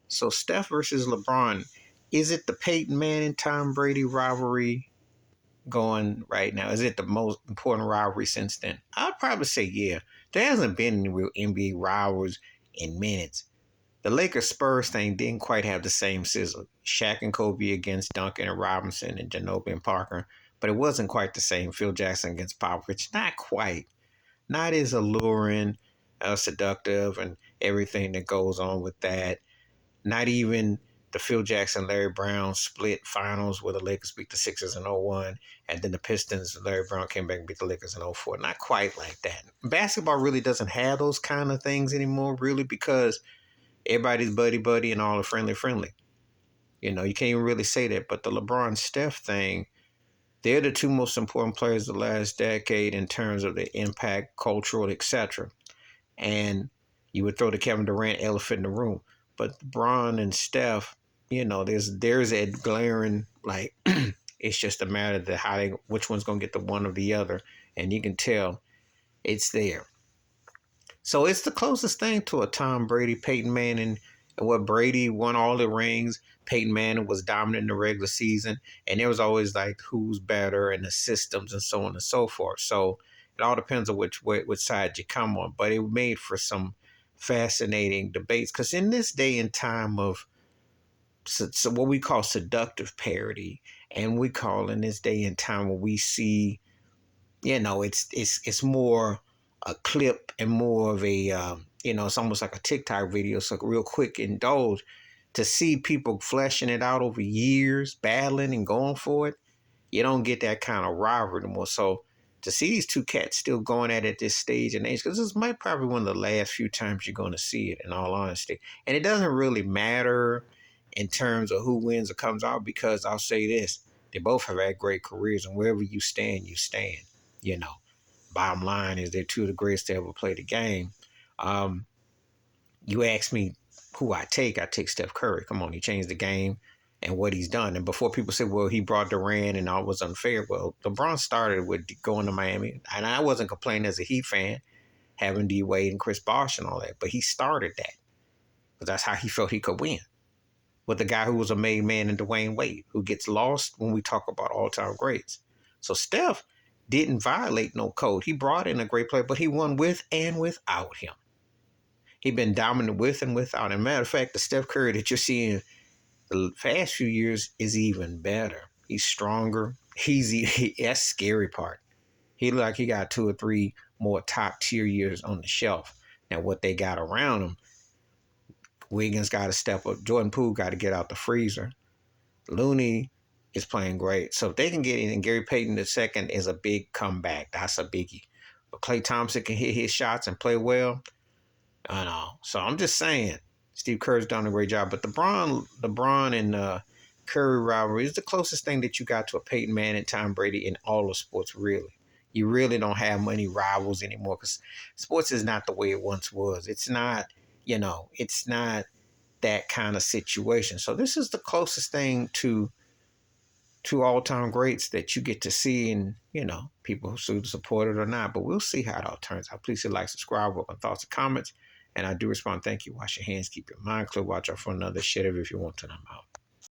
So Steph versus LeBron, is it the Peyton Manning Tom Brady rivalry going right now? Is it the most important rivalry since then? I'd probably say yeah. There hasn't been any real NBA rivals in minutes. The Lakers Spurs thing didn't quite have the same sizzle. Shaq and Kobe against Duncan and Robinson and Ginobili and Parker, but it wasn't quite the same. Phil Jackson against Popovich, not quite. Not as alluring, seductive, and everything that goes on with that. Not even the Phil Jackson Larry Brown split finals where the Lakers beat the Sixers in 01, and then the Pistons, Larry Brown came back and beat the Lakers in 04. Not quite like that. Basketball really doesn't have those kind of things anymore, really, because everybody's buddy buddy and all are friendly friendly. You know, you can't even really say that. But the LeBron Steph thing, they're the two most important players of the last decade in terms of the impact, cultural, etc. And you would throw the Kevin Durant elephant in the room. But LeBron and Steph, you know, there's a glaring like it's just a matter of which one's gonna get the one or the other, and you can tell it's there. So it's the closest thing to a Tom Brady, Peyton Manning, and what Brady won all the rings. Peyton Manning was dominant in the regular season, and there was always like who's better and the systems and so on and so forth. So it all depends on which side you come on. But it made for some fascinating debates because in this day and time of so what we call seductive parody, and we call in this day and time where we see, you know, it's more a clip and more of a you know, it's almost like a TikTok video, so real quick indulge to see people fleshing it out over years, battling and going for it. You don't get that kind of rivalry anymore. So to see these two cats still going at this stage and age, because this might probably one of the last few times you're going to see it, in all honesty. And it doesn't really matter in terms of who wins or comes out, because I'll say this: they both have had great careers, and wherever you stand, you stand. You know, bottom line is they're two of the greatest to ever play the game. Um, you ask me who I take Steph Curry. Come on, he changed the game and what he's done. And before people say, well, he brought Durant and all was unfair. Well, LeBron started with going to Miami. And I wasn't complaining as a Heat fan, having D Wade and Chris Bosh and all that. But he started that because that's how he felt he could win. With the guy who was a made man in Dwayne Wade, who gets lost when we talk about all-time greats. So Steph didn't violate no code. He brought in a great player, but he won with and without him. He's been dominant with and without him. Matter of fact, the Steph Curry that you're seeing the past few years is even better. He's stronger. That's the scary part. He look like he got 2 or 3 more top tier years on the shelf. Now what they got around him, Wiggins got to step up. Jordan Poole got to get out the freezer. Looney is playing great. So if they can get in, and Gary Payton II is a big comeback. That's a biggie. But Klay Thompson can hit his shots and play well. I know. So I'm just saying, Steve Kerr's done a great job. But the LeBron and Curry rivalry is the closest thing that you got to a Peyton Manning, Tom Brady in all of sports, really. You really don't have many rivals anymore because sports is not the way it once was. It's not, you know, it's not that kind of situation. So this is the closest thing to all-time greats that you get to see, and, you know, people who support it or not. But we'll see how it all turns out. Please hit like, subscribe, welcome thoughts and comments. And I do respond. Thank you. Wash your hands. Keep your mind clear. Watch out for another shit if you want to. I'm out.